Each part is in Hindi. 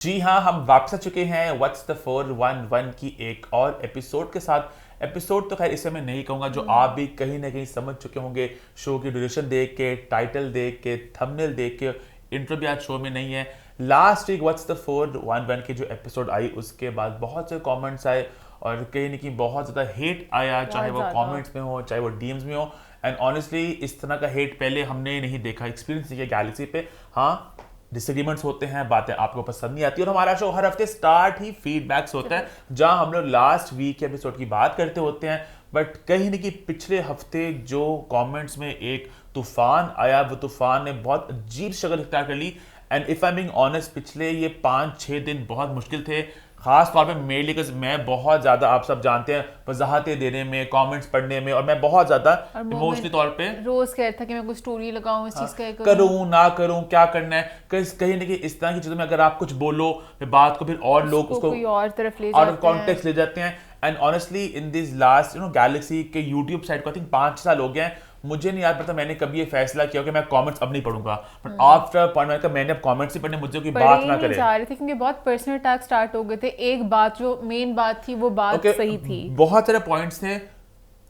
जी हाँ, हम वापस आ चुके हैं व्हाट्स द 411 की एक और एपिसोड के साथ। एपिसोड तो खैर इसे मैं नहीं कहूँगा, जो आप भी कहीं ना कहीं समझ चुके होंगे शो की ड्यूरेशन देख के, टाइटल देख के, थंबनेल देख के। इंट्रो भी आज शो में नहीं है। लास्ट वीक व्हाट्स द 411 की जो एपिसोड आई उसके बाद बहुत से कमेंट्स आए और कहीं ना कहीं बहुत ज़्यादा हेट आया, चाहे वो कमेंट्स में हो चाहे वो डीएम्स में हो। एंड ऑनेस्टली इस तरह का हेट पहले हमने नहीं देखा, एक्सपीरियंस नहीं किया गैलेक्सी पे। हाँ, डिसएग्रीमेंट्स होते हैं, बातें आपको पसंद नहीं आती, और हमारा शो हर हफ्ते स्टार्ट ही फीडबैक्स होता है जहां हम लोग लास्ट वीक के एपिसोड की बात करते होते हैं। बट कहीं ना कहीं पिछले हफ्ते जो कमेंट्स में एक तूफान आया, वो तूफान ने बहुत अजीब शक्ल इख्तियार कर ली। And if I being honest, पिछले ये 5-6 दिन बहुत मुश्किल थे, खास तौर पे मेरे लिए, बिकॉज मैं बहुत ज़्यादा, आप सब जानते हैं, वजाहतें देने में, कमेंट्स पढ़ने में, और मैं बहुत ज़्यादा इमोशनली तौर पे रोज कहता था कि मैं कोई स्टोरी लगाऊं, इस चीज का करूं ना करूं, क्या करना है। कहीं ना कहीं इस तरह की चीज़ों में अगर आप कुछ बोलो फिर बात को फिर और लोग उसको कोई और तरफ ले आउट ऑफ जाते हैं। कॉन्टेक्स्ट ले जाते हैं। And honestly in this last Galaxy के यूट्यूब साइट को आई थिंक 5 साल हो गए हैं। मुझे नहीं याद पड़ता मैंने कभी ये फैसला किया कि मैं कमेंट्स अब नहीं पढ़ूंगा, बट आफ्टर पॉइंट मैंने अब कमेंट्स ही पढ़ने, मुझे कोई बात ना करे। जा रहे थे क्योंकि बहुत पर्सनल अटैक स्टार्ट हो गए थे। एक बात जो मेन बात थी वो बात सही थी, बहुत सारे पॉइंट्स थे।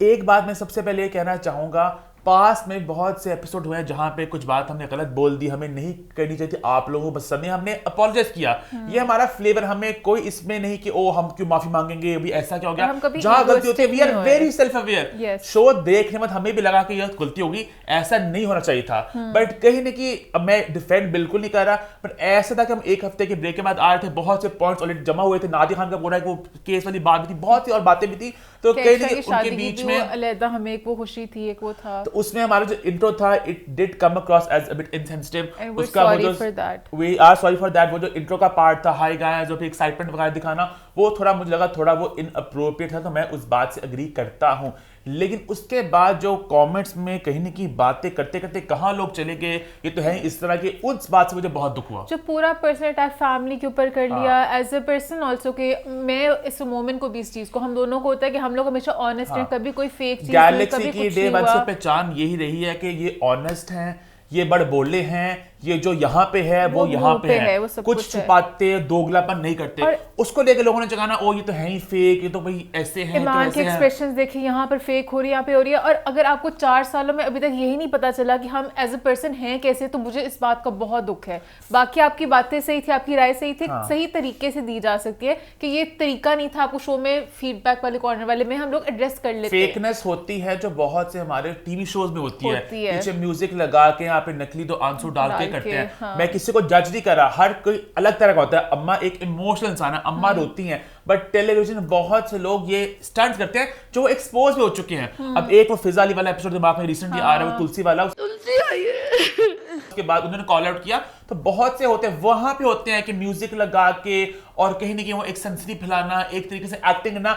एक बात मैं सबसे पहले ये कहना चाहूंगा, पास में बहुत से एपिसोड हुए हैं जहां पे कुछ बात हमने गलत बोल दी, हमें नहीं करनी चाहिए थी, आप लोगों को बस समय हमने अपोलोजाइज किया। ये हमारा फ्लेवर, हमें कोई इसमें नहीं कि ओ हम क्यों माफी मांगेंगे, अभी ऐसा क्या हो गया। जहां गलती होती है we are very self aware. Show देखने में हमें भी लगा कि यह गलती होगी, ऐसा नहीं होना चाहिए था। बट कहीं ना कहीं, अब मैं डिफेंड बिल्कुल नहीं कर रहा, बट ऐसा था कि हम एक हफ्ते के ब्रेक के बाद आ रहे थे, बहुत से पॉइंट्स ऑलरेडी जमा हुए थे, नादिया खान का पूरा वो केस वाली बात भी थी, बहुत सी और बातें भी थी, तो कहीं ना कहीं उनके बीच में अलग हमें एक वो खुशी थी, एक वो था, तो उसमें हमारा जो इंट्रो था it did come across as a bit insensitive. उसका वो जो we are sorry for that, वो जो इंट्रो का पार्ट था, हाय गाइस, जो भी एक्साइटमेंट वगैरह दिखाना, वो थोड़ा मुझे लगा थोड़ा वो इनअप्रोप्रिएट था, तो मैं उस बात से एग्री करता हूं। लेकिन उसके बाद जो कमेंट्स में कहीं ना कहीं बातें करते करते कहां लोग चले गए, ये तो है इस तरह के, उस बात से मुझे बहुत दुख हुआ। जो पूरा पर्सनल अटैक फैमिली के ऊपर कर लिया एज अ पर्सन ऑल्सो, के मैं इस मोमेंट को भी, इस चीज को हम दोनों को होता है कि हम लोग हमेशा ऑनेस्ट हैं, कभी कोई फेक चीज नहीं, गैलेक्सी की डे वन से पहचान यही रही है कि ये ऑनेस्ट हैं, ये बड़ बोले हैं, ये जो यहाँ पे है वो यहाँ पे है, कुछ छुपाते, दोगलापन नहीं करते। उसको लेके लोगों ने जगाना, ओ ये तो है ही फेक, ये तो भाई ऐसे हैं, ईमान के एक्सप्रेशंस देखिए, यहाँ पर फेक हो रही है, यहाँ पे हो रही है। और अगर आपको 4 सालों में अभी तक यही नहीं पता चला कि हम एज अ पर्सन हैं कैसे, तो मुझे इस बात का बहुत दुख है। बाकी आपकी बातें सही थी, आपकी राय सही थी, सही तरीके से दी जा सकती है कि ये तरीका नहीं था आपको शो में फीडबैक वाले कॉर्नर वाले में हम लोग एड्रेस कर लेते हैं। फेकनेस होती है जो बहुत से हमारे टीवी शोज में होती है, पीछे म्यूजिक लगा के, यहाँ पे नकली दो आंसू डाल के करते हैं। मैं किसी को जज नहीं कर रहा, हर कोई अलग तरह का होता है। अम्मा एक इमोशनल इंसान है, अम्मा रोती हैं, बट टेलीविजन में बहुत से लोग ये स्टंट्स करते हैं जो एक्सपोज भी हो चुके हैं। अब एक वो फिजा अली वाला एपिसोड दिमाग में रिसेंटली आ रहा है, वो तुलसी वाला, तुलसी आई है, उसके बाद उन्होंने कॉल आउट किया, तो बहुत से होते हैं वहां पे होते हैं कि म्यूजिक लगा के और कहीं ना कहीं वो एक सनसनी फैलाना, एक तरीके से एक्टिंग ना।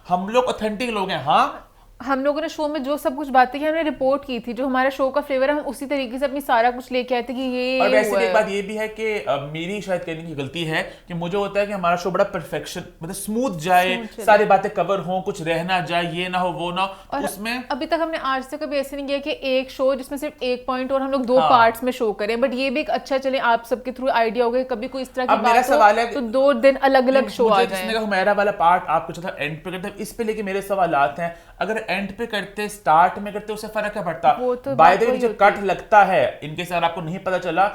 हम लोग ऑथेंटिक लोग हैं। हाँ, हम लोगों ने शो में जो सब कुछ बातें की हमने रिपोर्ट की थी, जो हमारा शो का फ्लेवर है हम उसी तरीके से अपनी सारा कुछ लेके आए थे कि ये। और वैसे एक बात ये भी है कि मेरी शायद कहने की गलती है कि मुझे होता है कि हमारा शो बड़ा परफेक्शन, मतलब स्मूथ जाए, सारी बातें कवर हो, कुछ रह ना जाए, ये ना हो वो ना हो। उसमें अभी तक हमने आज तक कभी ऐसे नहीं किया कि एक शो जिसमें सिर्फ एक पॉइंट और हम लोग 2 पार्ट्स में शो करें। बट ये भी एक अच्छा चले, आप सबके थ्रू आइडिया हो गया, कभी कोई इस तरह की बात हो तो 2 दिन अलग अलग शो आ जाए। मेरा वाला पार्ट आप कुछ एंड पे करते, इस पे लेके मेरे सवालात हैं, अगर एंड पे करते, स्टार्ट में करते, उससे फर्क क्या पड़ता। बाय द वे जो कट लगता है, इनके साथ आपको नहीं पता चला,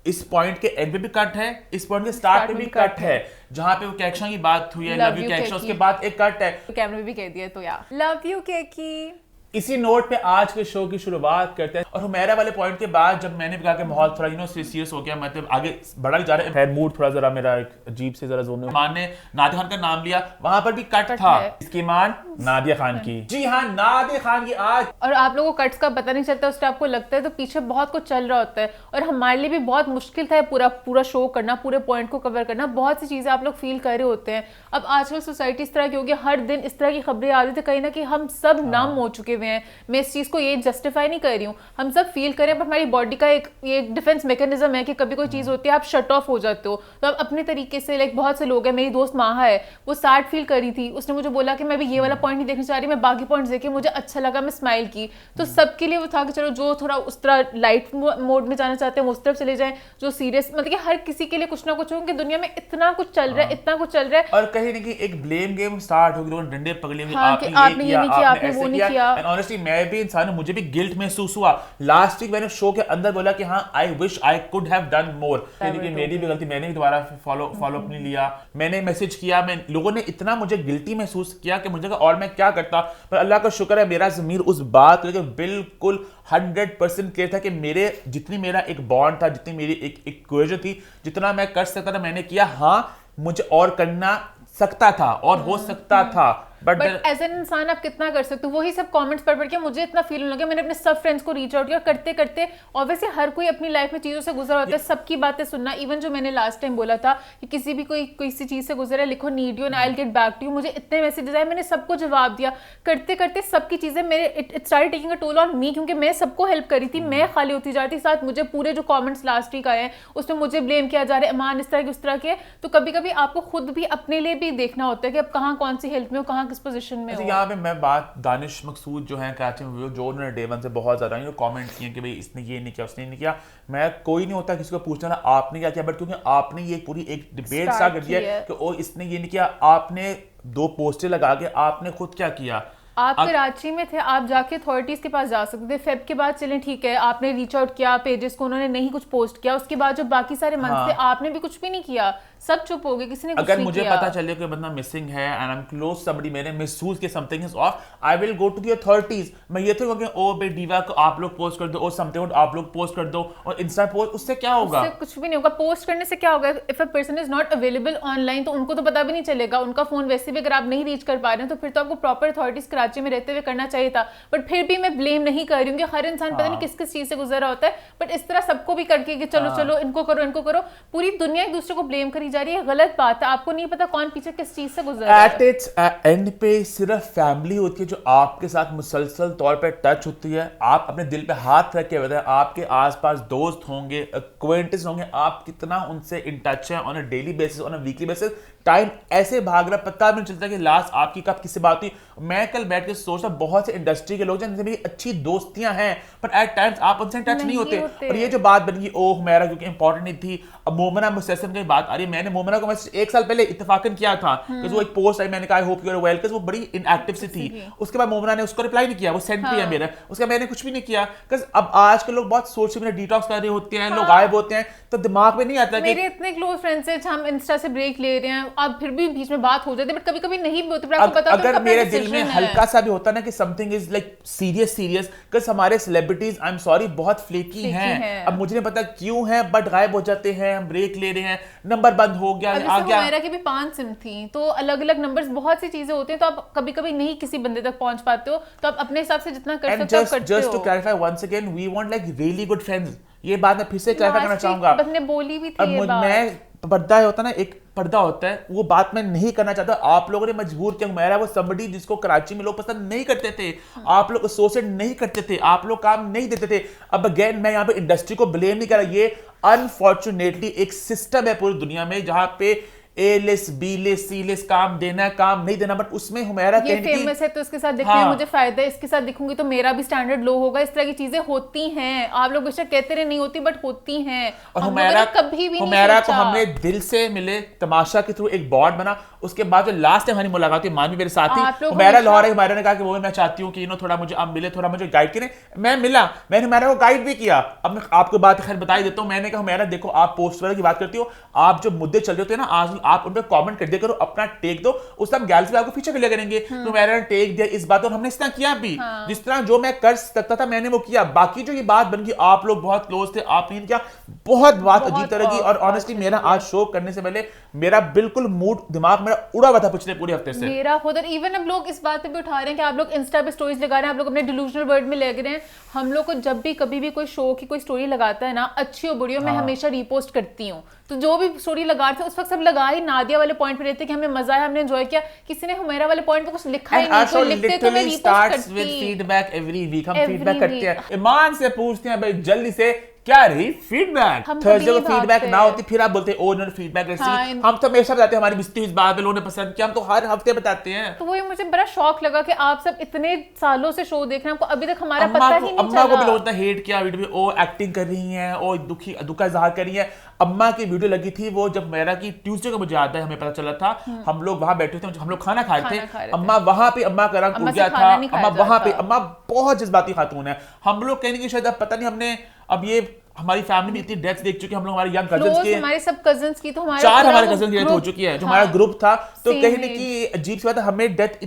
इस पॉइंट के एंड पे भी कट है, इस पॉइंट के स्टार्ट पे भी कट है, जहां पे वो कैक्शा की बात हुई है, लव यू कैक्शा, उसके बाद एक कट है, कैमरे में भी कह दिया, तो यार लव यू कैकी। इसी नोट पे आज के शो की शुरुआत करते हैं। और हुमैरा वाले पॉइंट के बाद जब मैंने कहा कि माहौल थोड़ा सीरियस हो गया, मतलब आगे बढ़ा जा रहा है, खैर मूड थोड़ा जरा मेरा एक अजीब से जरा जोन में, मान ने नादिया खान का नाम लिया, वहां पर भी कट था, इसकी मान नादिया खान की। जी हाँ, नादिया खान की आज। और आप लोगों को कट्स का पता नहीं चलता, उस टाइम आपको लगता है तो पीछे बहुत कुछ चल रहा होता है। और हमारे लिए भी बहुत मुश्किल था पूरा शो करना, पूरे पॉइंट को कवर करना, बहुत सी चीजें आप लोग फील कर रहे होते हैं। अब आजकल सोसाइटी इस तरह की होगी, हर दिन इस तरह की खबरें आ रही थी, कहीं ना कहीं हम सब नम हो चुके हुए हैं, मैं इस चीज़ को ये जस्टिफाई नहीं कर रही हूँ, हम सब फील करें, पर हमारी बॉडी का एक डिफेंस मैकेनिज्म है कि कभी कोई चीज़ होती है आप शट ऑफ हो जाते हो। तो आप अपने तरीके से, लाइक बहुत से लोग हैं, मेरी दोस्त माहा है, वो सैड फील कर रही थी, उसने मुझे बोला कि मैं भी ये वाला पॉइंट नहीं देखना चाह रही, मैं बाकी पॉइंट्स देखे, मुझे अच्छा लगा, मैं स्माइल की। तो सबके लिए वो था कि चलो जो थोड़ा उस तरह लाइट मोड में जाना चाहते हैं वो उस तरफ चले जाएं, जो सीरियस, मतलब कि हर किसी के लिए कुछ ना कुछ हो, कि दुनिया में इतना कुछ चल रहा है, इतना कुछ चल रहा है, और कहीं ना कहीं एक ब्लेम गेम स्टार्ट होगी, लोगों ने डंडे पकड़े होंगे, हाँ, आपने ये नहीं किया, आपने वो नहीं किया। एंड ऑनेस्टली मैं भी इंसान हूं, मुझे भी गिल्ट महसूस हुआ। लास्ट वीक मैंने शो के अंदर बोला कि हाँ I wish I could have done more, लेकिन मेरी भी गलती, मैंने भी दोबारा फॉलो अप नहीं लिया, मैंने मैसेज किया, मैं लोगों ने इतना मुझे गिल्टी महसूस किया कि मुझे और मैं क्या करता, पर अल्लाह का शुक्र है मेरा ज़मीर उस बात को बिल्कुल 100% क्लियर था कि मेरे जितनी मेरा एक बॉन्ड था, जितनी मेरी एक इक्वेशन थी, जितना मैं कर सकता था मैंने किया। हाँ मुझे और करना सकता था और हो सकता था, बट एज एन इंसान आप कितना कर सकते हो। वही सब कमेंट्स पढ़ के मुझे इतना फील होने लगा, मैंने अपने सब फ्रेंड्स को रीच आउट किया, करते करते ऑब्वियसली हर कोई अपनी लाइफ में चीज़ों से गुजरा होता है, सबकी बातें सुनना। इवन जो मैंने लास्ट टाइम बोला था कि किसी भी कोई किसी चीज़ से गुजरा है, लिखो need you and I will get back to you, मुझे इतने मैसेजेस आए, मैंने सबको जवाब दिया। करते करते सबकी चीज़ें मेरे it started taking a toll on me, क्योंकि मैं सबको हेल्प करी थी, मैं खाली होती जा रही थी। साथ मुझे पूरे जो कॉमेंट्स लास्ट वीक आए हैं उसमें मुझे ब्लेम किया जा रहा है, अमान इस तरह के उस तरह के, तो कभी कभी आपको खुद भी अपने लिए भी देखना होता है कि अब कहाँ कौन सी हेल्प में हो, कहाँ किस पोजीशन में हो। यहाँ पे मैं बात दानिश मकसूद जो है कराची में, जो उन्होंने डे वन से बहुत ज़्यादा कमेंट किए कि भाई इसने ये नहीं किया, उसने नहीं किया। मैं कोई नहीं होता किसी को पूछना ना आपने क्या किया, बट क्योंकि आपने ये पूरी एक डिबेट स्टार्ट कर दिया कि ओ इसने ये नहीं किया, आपने 2 पोस्टर लगा के आपने खुद क्या किया। आप कराची में थे, आप जाके अथॉरिटीज के पास जा सकते थे। फेब के बाद चलें ठीक है, आपने रीच आउट किया पेजेस को, उन्होंने नहीं कुछ पोस्ट किया, उसके बाद जो बाकी सारे मंथ थे आपने भी कुछ भी नहीं किया, सब चुप हो गए, किसी ने कुछ अगर नहीं मुझे किया। पता चले कि बंदा मिसिंग है and I am close somebody, मैंने महसूस कि something is off, I will go to the authorities. मैं ये तो कहूंगा कि ओ बे डीवा को आप लोग पोस्ट कर दो, और समथिंग आप लोग पोस्ट कर दो, और इंस्टा पोस्ट, उससे क्या होगा? उससे कुछ भी नहीं होगा। पोस्ट करने से क्या होगा? If a person is not available online तो उनको तो पता भी नहीं चलेगा, उनका फोन वैसे भी अगर आप नहीं रीच कर पा रहे हैं तो फिर तो आपको प्रॉपर अथॉरिटीज कराची में रहते हुए करना चाहिए था। बट फिर भी मैं ब्लेम नहीं कर रही हूँ कि हर इंसान पता नहीं किस किस चीज से गुजरा होता है, बट इस तरह सबको भी करके कि चलो चलो इनको करो, पूरी दुनिया एक दूसरे को ब्लेम करी जा रही है, गलत बात है। आपको नहीं पता कौन पीछे किस चीज से गुजर रहा है। एट इट्स एंड पे सिर्फ फैमिली होती है जो आपके साथ मुसलसल तौर पे टच होती है। आप अपने दिल पे हाथ रख के बताएं, आपके आसपास दोस्त होंगे, एक्वेंटेंस होंगे, आप कितना उनसे इन टच है on a daily basis, on a weekly basis. Time ऐसे भाग रहा, पता भी नहीं चलता कि लास्ट आपकी कब किससे बात हुई। मैं कल बैठ के सोचता, बहुत से इंडस्ट्री के लोग जिनसे मेरी अच्छी दोस्तियां हैं, पर एट टाइम्स आप उनसे टच नहीं होते। और ये जो बात बन गई ओह मेरा क्योंकि इंपॉर्टेंट नहीं थी, अब मोमना मुसलसल की बात आ रही है। मैंने मोमना को मैसेज 1 साल पहले इत्तेफाकन किया था, वो एक पोस्ट आई, मैंने कहा I hope you are well, वो बड़ी इनएक्टिव सी थी। उसके बाद मोमना ने उसको रिप्लाई नहीं किया, वो सेंड किया मेरा, उसका मैंने कुछ भी नहीं किया। अब आज के लोग बहुत सोशल मीडिया डिटॉक्स कर रहे होते हैं, लोग गायब होते हैं, तो दिमाग में नहीं आता। मेरे इतने क्लोज फ्रेंड्स हैं, हम इंस्टा से ब्रेक ले रहे हैं, अब फिर भी बीच में बात हो जाती है, बट कभी-कभी नहीं भी होती। पर आपको पता अगर मेरे दिल में हल्का सा भी होता ना कि something is like serious, because हमारे सेलिब्रिटीज आई एम सॉरी बहुत फ्लेकी हैं। अब मुझे नहीं पता क्यों हैं, बट गायब हो जाते हैं, हम ब्रेक ले रहे हैं, नंबर बंद हो गया, आ गया। मेरा के भी 5 सिम थी, तो अलग-अलग नंबर्स, बहुत सी चीजें होती हैं, तो आप कभी-कभी नहीं किसी बंदे तक पहुंच पाते हो, तो आप अपने हिसाब से जितना कर सकते हो करते हो। Just to clarify once again, we want like really good friends. ये बात मैं फिर से क्लैरिफाई करना चाहूंगा। बंदे बोली भी थी ये बात। मैं पर्दा होता ना, एक पर्दा होता है, वो बात मैं नहीं करना चाहता। आप लोगों ने मजबूर किया। मेरा वो somebody जिसको कराची में लोग पसंद नहीं करते थे, आप लोग एसोसिएट नहीं करते थे, आप लोग काम नहीं देते थे। अब अगेन मैं यहाँ पे इंडस्ट्री को ब्लेम नहीं कर रहा, ये अनफॉर्चुनेटली एक सिस्टम है पूरी दुनिया में जहां पे ए लिस्ट, बी लिस्ट, सी लिस्ट, काम देना काम नहीं देना, बट उसमें हुमैरा ये फेमस है तो इसके साथ दिखने में मुझे फायदा है, इसके साथ दिखूंगी तो मेरा भी स्टैंडर्ड लो होगा। इस तरह की चीजें होती हैं, आप लोग बेशक कहते रहे नहीं होती, बट होती हैं। और हुमैरा कभी भी हुमैरा को हमने दिल से मिले, तमाशा के थ्रू एक बॉन्ड बना। उसके बाद जो लास्ट टाइम हमारी मुलाकात हुई, मानवी मेरे साथ थी, हुमैरा लाहौर है, हुमैरा ने कहा कि वो मैं चाहती हूँ कि थोड़ा मुझे आप मिले, थोड़ा मुझे गाइड करें। मैं मिला, मैंने हुमैरा को गाइड भी किया। अब मैं आपको बात खैर बता ही देता हूँ। मैंने कहा हुमैरा देखो, आप पोस्ट वगैरह की बात करती हो, आप जो मुद्दे चल रहे होते हैं ना, आज आप उन पर कॉमेंट कर दिया करो, अपना टेक दो, उस टाइम गैलरी आपको फीचर लिया करेंगे। तो मैंने टेक दिया इस बात, और हमने इस तरह किया भी, जिस तरह जो मैं कर सकता था मैंने वो किया। बाकी जो ये बात बन गई, आप लोग बहुत क्लोज थे, आपने किया, बहुत बात अजीब तरह की। और ऑनेस्टली मेरा आज शो करने से पहले मेरा बिल्कुल मूड, दिमाग मेरा उड़ा हुआ था पिछले पूरे हफ्ते से। मेरा खुद, इवन अब लोग इस बात पे भी उठा रहे हैं कि आप लोग इंस्टा पे स्टोरीज लगा रहे हैं, आप लोग अपने डिलूजनल वर्ल्ड में लग रहे हैं। हम लोग को जब भी कभी भी कोई शो की कोई स्टोरी लगाता है ना, अच्छी हो बुरी हो, मैं हमेशा रीपोस्ट करती हूँ। तो जो भी स्टोरी लगा रहे थे उस वक्त सब लगा भाई नादिया वाले पॉइंट पे रहते कि हमें मजा आया, हमने एंजॉय किया, किसी ने हुमैरा वाले पॉइंट पे कुछ लिखा ही नहीं, तो लिखते तो मैं रीपोस्ट करती। फीडबैक एवरी वीक हम फीडबैक करते हैं, ईमान से पूछते हैं भाई जल्दी से क्या रही फीडबैक। थर्सडे को फीडबैक ना होती फिर आप बोलते हैं ओ इन्होंने फीडबैक रही। हम तो हमेशा बताते हैं हमारी बिस्ती इस बात पे लोगों ने पसंद किया, हम तो हर हफ्ते बताते हैं। तो वही मुझे बड़ा शौक लगा कि आप सब इतने सालों से शो देख रहे हैं, आपको अभी तक हमारा पता ही नहीं चला। अम्मा को भी लोगों ने हेट किया वीडियो में, ओ एक्टिंग कर रही हैं, ओ दुख का इजहार कर रही हैं। अम्मा की वीडियो लगी थी वो जब मेरा की ट्यूसडे को मुझे याद है हमें पता चला था, हम लोग वहां बैठे थे, हम लोग खाना खा रहे थे, अम्मा वहां पे अम्मा का रंग उड़ गया था, अम्मा वहां पे, अम्मा बहुत जज्बाती खातून है। हम लोग कहने की शायद अब पता नहीं हमने अब ये हमारी फैमिली में इतनी डेथ्स देख चुके हैं, हम लोग हमारे यंग कजिन्स के हमारे सब कजिन्स की तो हमारे 4 हमारे कजिन्स की डेथ हो चुकी है जो हमारा ग्रुप था, तो Same कहीं न कहीं अजीब सी बात है हमें डेथ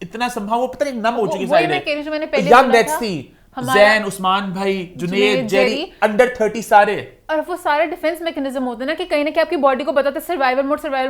इतना संभव वो पता नहीं नम हो चुकी सारी है। यंग डेथ्स थी, जैन, उस्मान भाई, जुनैद, जेरी, अंडर 30 सारे। और वो सारा डिफेंस मैकेनिज्म होता है ना कि कहीं ना कहीं आपकी बॉडी को बताते हैं सर्वाइवल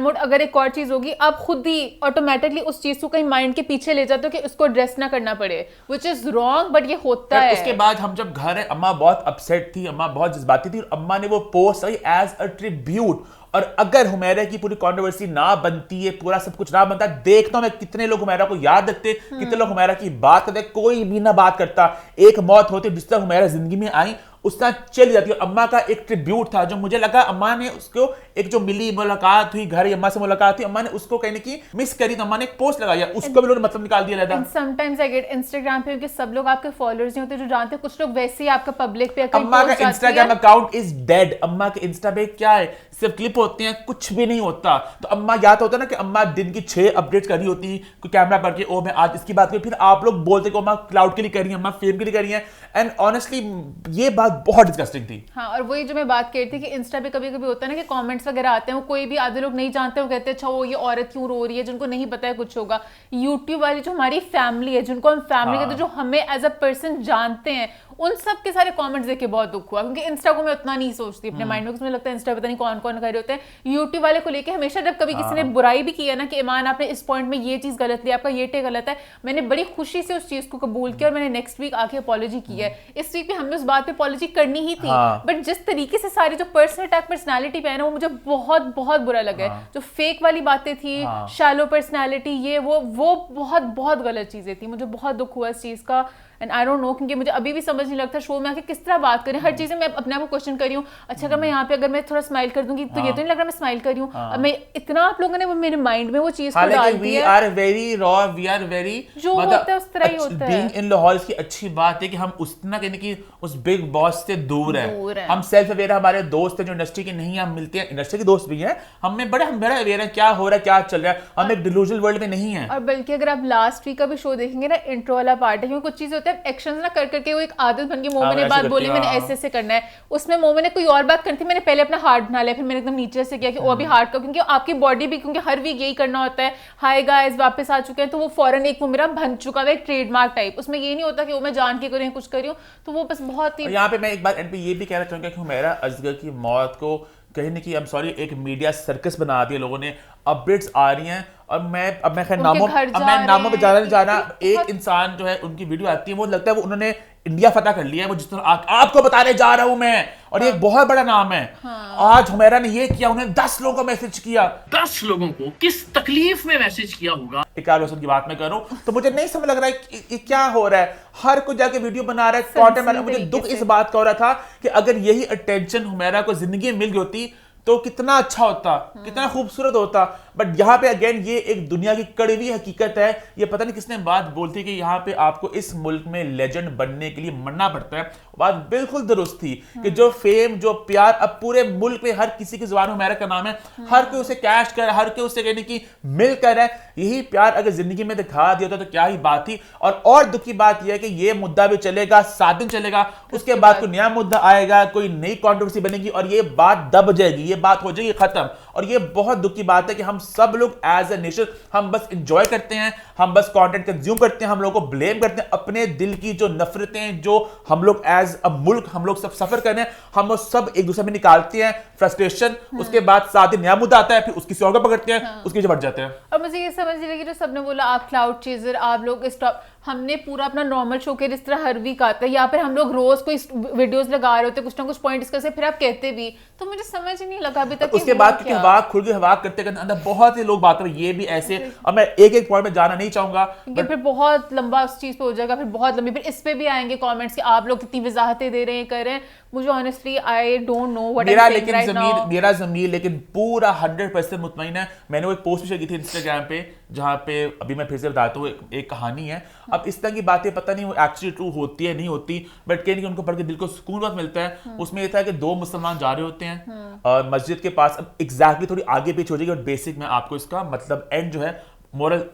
मोड, अगर एक और चीज होगी आप खुद ही ऑटोमेटिकली उस चीज को कहीं माइंड के पीछे ले जाते हो कि उसको एड्रेस ना करना पड़े, व्हिच इज रॉन्ग, बट ये होता है। उसके बाद हम जब घर है, अम्मा बहुत अपसेट थी, अम्मा बहुत जज्बाती थी, और अम्मा ने वो पोस्ट आई एज अ ट्रिब्यूट। और अगर हुमैरा की पूरी कंट्रोवर्सी ना बनती है, पूरा सब कुछ ना बनता, देखता हूं मैं कितने लोग हुमैरा को याद रखते, कितने लोग हुमैरा की बात करते, कोई भी ना बात करता। एक मौत होती जिस तरह हुमैरा जिंदगी में आई उस तरह चली जाती है। अम्मा का एक ट्रिब्यूट था जो मुझे लगा अम्मा ने उसको एक जो मिली मुलाकात हुई, घर अम्मा से मुलाकात हुई, अम्मा ने उसको कहने की मिस करी, तो अम्मा ने एक पोस्ट लगाया, उसको भी लोगों ने मतलब निकाल दिया रहता। समटाइम्स आई गेट इंस्टाग्राम पे क्योंकि सब लोग आपके फॉलोअर्स नहीं होते जो जानते हैं, कुछ लोग वैसे ही आपका पब्लिक पे अम्मा का इंस्टाग्राम अकाउंट इज डेड। अम्मा के इंस्टा पे क्या है, सिर्फ क्लिप होती हैं, कुछ भी नहीं होता। तो अम्मा याद होता है ना कि अम्मा दिन की 6 अपडेट कर रही होती, कोई कैमरा पर के ओ मैं आज इसकी बात करी, फिर आप लोग बोलते कि अम्मा क्लाउड के लिए कर रही है, अम्मा फेम के लिए कर रही है। एंड ऑनेस्टली ये बात बहुत डिस्गस्टिंग थी। हाँ, और वही जो मैं बात कह रही थी कि इंस्टा पे कभी कभी होता है ना कि कमेंट्स वगैरह आते हैं, वो कोई भी आधे लोग नहीं जानते, वो कहते हैं अच्छा वो ये औरत क्यों रो रही है, जिनको नहीं पता है कुछ होगा। यूट्यूब वाली जो हमारी फैमिली है, जिनको हम फैमिली कहते हैं, जो हमें एज अ पर्सन जानते हैं, उन सब के सारे कमेंट्स देख के बहुत दुख हुआ, क्योंकि इंस्टा को मैं उतना नहीं सोचती अपने माइंड में, मुझे लगता है इंस्टा पता नहीं कौन कौन कर रहे होते हैं। यूट्यूब वाले को लेके हमेशा जब कभी किसी ने बुराई भी किया ना कि ईमान आपने इस पॉइंट में ये चीज गलत ली, आपका ये टे गलत है, मैंने बड़ी खुशी से उस चीज को कबूल किया और मैंने नेक्स्ट वीक आके अपॉलॉजी की है। इस वीक में हमें उस बात पे अपॉलॉजी करनी ही थी, बट जिस तरीके से सारी जो पर्सनल अटैक पर्सनालिटी पे है ना, वो मुझे बहुत बहुत बुरा लगा है। जो फेक वाली बातें थी, शैलो पर्सनालिटी, ये वो बहुत बहुत गलत चीजें थी, मुझे बहुत दुख हुआ इस चीज का। एंड आई डोंट नो, क्योंकि मुझे अभी भी समझ नहीं लगता शो में आके किस तरह बात करें, हर चीज़ में मैं अपने आप को क्वेश्चन कर रही हूँ। अच्छा अगर मैं यहाँ पे अगर मैं थोड़ा स्माइल कर दूंगी तो ये तो नहीं लग रहा मैं स्माइल कर रही हूँ। अब मैं इतना आप लोगों ने वो मेरे माइंड में वो चीज को डाल दी है। We are very raw, we are very जो होता है उस तरह ही होता है। बीइंग इन लाहौर की अच्छी बात है कि हम उतना कहने की उस बिग बॉस से दूर है। हम सेल्फ अवेयर, हमारे दोस्त हैं जो इंडस्ट्री के नहीं, हम मिलते हैं, इंडस्ट्री के दोस्त भी हैं, हम बड़ा अवेयर है क्या हो रहा है, क्या चल रहा है, हम एक डिलूजनल वर्ल्ड में नहीं है। और बल्कि अगर आप लास्ट वीक का भी शो देखेंगे ना, इंट्रो वाला पार्ट है, क्योंकि कुछ चीजें होते हैं एक्शन ना करके वो एक आदत बन गई। मोमो ने बात बोली, मैंने ऐसे करना है, उसमें मोमो ने कोई और बात करनी थी, मैंने पहले अपना हार्ट बना लिया, फिर मैंने एकदम नीचे से किया कि वो अभी हार्ट का, क्योंकि आपकी बॉडी भी, क्योंकि हर वीक यही करना होता है, हाय गाइस वापस आ चुके हैं, तो वो फौरन एक वो मेरा बन चुका है एक ट्रेडमार्क टाइप, उसमें ये नहीं होता कि वो मैं जान के करूँ कुछ करूँ, तो वो बस बहुत ही। यहाँ पे मैं एक बार एंड पे ये भी कहना चाहूंगा कि हुमैरा असगर की मौत को कहीं ना कहीं आई एम सॉरी एक मीडिया सर्कस बना दिया लोगों ने, अपडेट्स आ रही हैं और मैं खैर नामों पे जाना नहीं जाना, एक इंसान जो है उनकी वीडियो आती है वो लगता है वो उन्होंने इंडिया फतह कर लिया है, वो जिस तरह आपको बताने जा रहा हूं मैं, और ये एक बहुत बड़ा नाम है। आज हुमैरा ने ये किया, उन्होंने 10 लोगों को मैसेज किया, 10 लोगों को किस तकलीफ में मैसेज किया होगा। इकरार रोशन की बात मैं करूं तो मुझे नहीं समझ लग रहा है कि क्या हो रहा है, हर कोई जाके वीडियो बना रहा है, कंटेंट बना। मुझे दुख इस बात का हो रहा था कि अगर यही अटेंशन हुमैरा को जिंदगी में मिल गई होती तो कितना अच्छा होता, कितना खूबसूरत होता। बट यहाँ पे अगेन ये एक दुनिया की कड़वी हकीकत है, ये पता नहीं किसने बात बोलती कि यहाँ पे आपको इस मुल्क में लेजेंड बनने के लिए मरना पड़ता है। बात बिल्कुल दुरुस्त थी कि जो फेम, जो प्यार अब पूरे मुल्क में हर किसी की जुबान में हुमैरा का नाम है, हर कोई उसे कैश कर, हर कोई उसे कहने की मिल कर है, यही प्यार अगर जिंदगी में दिखा दिया होता तो क्या ही बात थी। और दुख की बात यह है कि ये मुद्दा भी चलेगा, 7 दिन चलेगा, उसके बाद कोई नया मुद्दा आएगा, कोई नई कंट्रोवर्सी बनेगी और ये बात दब जाएगी, ये बात हो जाएगी खत्म। और ये बहुत दुख की बात है कि हम सब लोग एज ए नेशन हम बस एंजॉय करते हैं, हम बस कंटेंट कंज्यूम करते हैं, हम लोगों को ब्लेम करते हैं, अपने दिल की जो नफरतें जो हम लोग एज अ मुल्क हम लोग सब सफर कर रहे हैं, हम लोग सब एक दूसरे में निकालते हैं फ्रस्ट्रेशन। उसके बाद 7 दिन नया मुद्दा आता है, फिर उसकी से और पकड़ते हैं, उसके पीछे बढ़ जाते हैं। और मुझे ये समझ नहीं लगी जो सबने बोला आप क्लाउड चेजर, आप लोग स्टॉप, हमने पूरा अपना नॉर्मल शो के जिस तरह हर वीक आता है, यहाँ पर हम लोग रोज कोई वीडियोस लगा रहे होते, कुछ ना कुछ पॉइंट डिस्कस है, फिर आप कहते भी, तो मुझे समझ ही नहीं लगा अभी तक। उसके बाद क्योंकि हवा खुल के हवा करते करते अंदर बहुत ही लोग बात करें, ये भी ऐसे। अब मैं एक पॉइंट में जाना नहीं चाहूंगा क्योंकि फिर बहुत लंबा उस चीज पे हो जाएगा, फिर बहुत लंबी, फिर इस पे भी आएंगे कमेंट्स कि आप लोग कितनी वजाहतें दे रहे हैं, कर रहे हैं। मुझे honestly I don't know what I am saying right now. मेरा ज़मीर लेकिन पूरा 100% मुतमईन है। मैंने वो एक पोस्ट भी शेयर की थी इंस्टाग्राम पे, जहाँ पे अभी मैं फिर से बताता हूँ, एक कहानी है। अब इस तरह की बातें पता नहीं वो एक्चुअली ट्रू होती है नहीं होती, बट कहीं उनको पढ़ के दिल को सुकून बहुत मिलता है। उसमें ये था कि 2 मुसलमान जा रहे होते हैं मस्जिद के पास। अब एग्जैक्टली थोड़ी आगे पीछे हो जाएगी और बेसिक मैं आपको इसका मतलब एंड जो है मोरल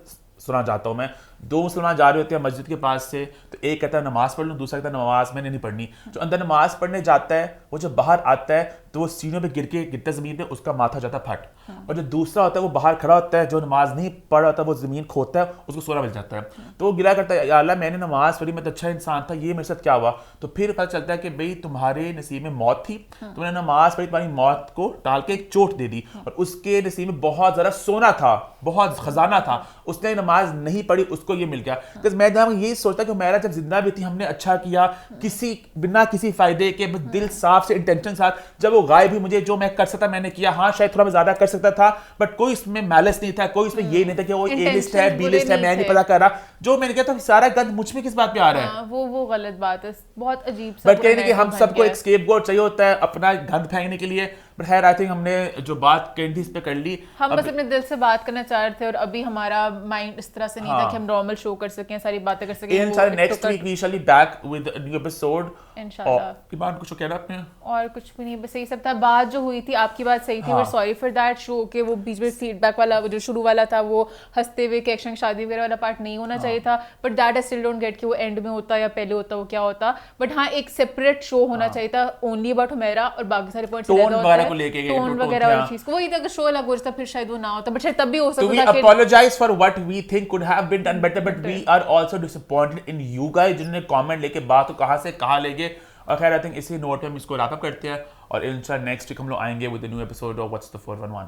सुना चाहता हूँ मैं। 2 मुसलमान जा रहे होते हैं मस्जिद के पास से, तो एक कहता है नमाज पढ़ लूँ, दूसरा कहता है नमाज मैंने नहीं पढ़नी। जो अंदर नमाज पढ़ने जाता है वो जब बाहर आता है तो वो सीनों पे गिरता जमीन पे, उसका माथा जाता फट। और जो दूसरा होता है वो बाहर खड़ा होता है, जो नमाज नहीं पढ़ रहा होता वो जमीन खोदता है, उसको सोना मिल जाता है। तो वो गिरा करता है, या अल्लाह मैंने नमाज पढ़ी, मैं तो अच्छा इंसान था, ये मेरे साथ क्या हुआ। तो फिर पता चलता है कि भाई तुम्हारे नसीब में मौत थी, तुमने नमाज पढ़ी, तुम्हारी मौत को टाल के एक चोट दे दी, और उसके नसीब में बहुत ज़्यादा सोना था, बहुत खजाना था, उसने नमाज नहीं पढ़ी, उसको ये मिल गया। मैं यही सोचता कि मेरा जब जिंदा भी थी हमने अच्छा किया, किसी बिना किसी फायदे के, बस दिल साफ से इंटेंशन साथ। जब वो गायब भी, मुझे जो मैं कर सकता मैंने किया, हाँ शायद थोड़ा मैं ज्यादा कर सकता था, बट कोई इसमें मैलिस नहीं था, कोई इसमें ये नहीं था कि वो ए लिस्ट है बी लिस्ट है, मैं नहीं पता कर रहा। जो मैंने किया था सारा गंद मुझ में किस बात पे आ रहा है, वो गलत बात है, बहुत अजीब सा। बट कहीं कि हम सबको एक स्केपगोट चाहिए होता है अपना गंद फेंकने के लिए। बट खैर आई थिंक हमने जो बात कैंडीज पे कर ली, हम बस अपने दिल से बात करना चाह रहे थे, और अभी हमारा माइंड इस तरह से नहीं था कि हम नॉर्मल शो कर सकें, सारी बातें कर सकें। इंशाल्लाह next week we shall be back with a new episode इंशाल्लाह। की बात कुछ कहना आपने? और कुछ भी नहीं, बस यही सब था। बात जो हुई थी आपकी बात सही थी, but sorry for that show के वो बीच में फीडबैक वाला जो शुरू वाला था, वो हंसते हुए कि एक्शन शादी वगैरह वाला पार्ट नहीं होना चाहिए था। But that I still don't get कि वो एंड में होता या पहले होता, वो क्या होता। बट हाँ, एक सेपरेट शो होना चाहिए था ओनली अबाउट हुमैरा, और बाकी सारे पॉइंट्स टोन वगैरह को लेके, टोन वगैरह वाली चीज को, वही था। अगर शो अलग हो जाता फिर शायद वो ना होता, बट शायद तब भी हो सकता था। So we apologize for what we think could have been done better, but we are also disappointed in you guys जिन्होंने कमेंट लेके बात को कहां से कहां ले गए। और खैर आई थिंक इसी नोट पे हम इसको रैप अप करते हैं, और इंशाल्लाह नेक्स्ट वीक हम लोग आएंगे with a new episode of what's the 411।